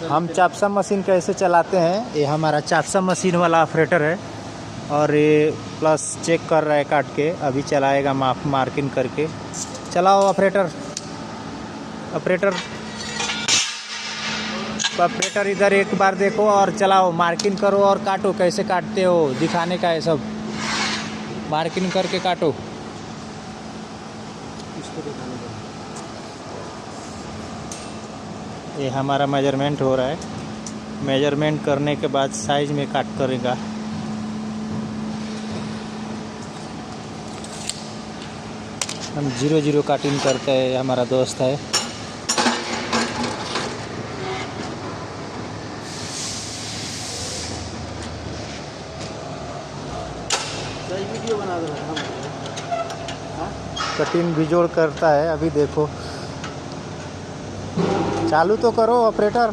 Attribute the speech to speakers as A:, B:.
A: हम चापसा मशीन कैसे चलाते हैं, ये हमारा चापसा मशीन वाला ऑपरेटर है और ये प्लस चेक कर रहा है काट के, अभी चलाएगा मार्किंग करके। चलाओ ऑपरेटर। ऑपरेटर इधर एक बार देखो और चलाओ, मार्किंग करो और काटो। कैसे काटते हो दिखाने का है सब, मार्किंग करके काटो। ये हमारा मेजरमेंट हो रहा है, मेजरमेंट करने के बाद साइज में काट करेगा। हम 0-0 काटिंग करते हैं, हमारा दोस्त है।
B: वीडियो बना दो।
A: कटिंग बिजोड़ करता है, अभी देखो। चालू तो करो ऑपरेटर।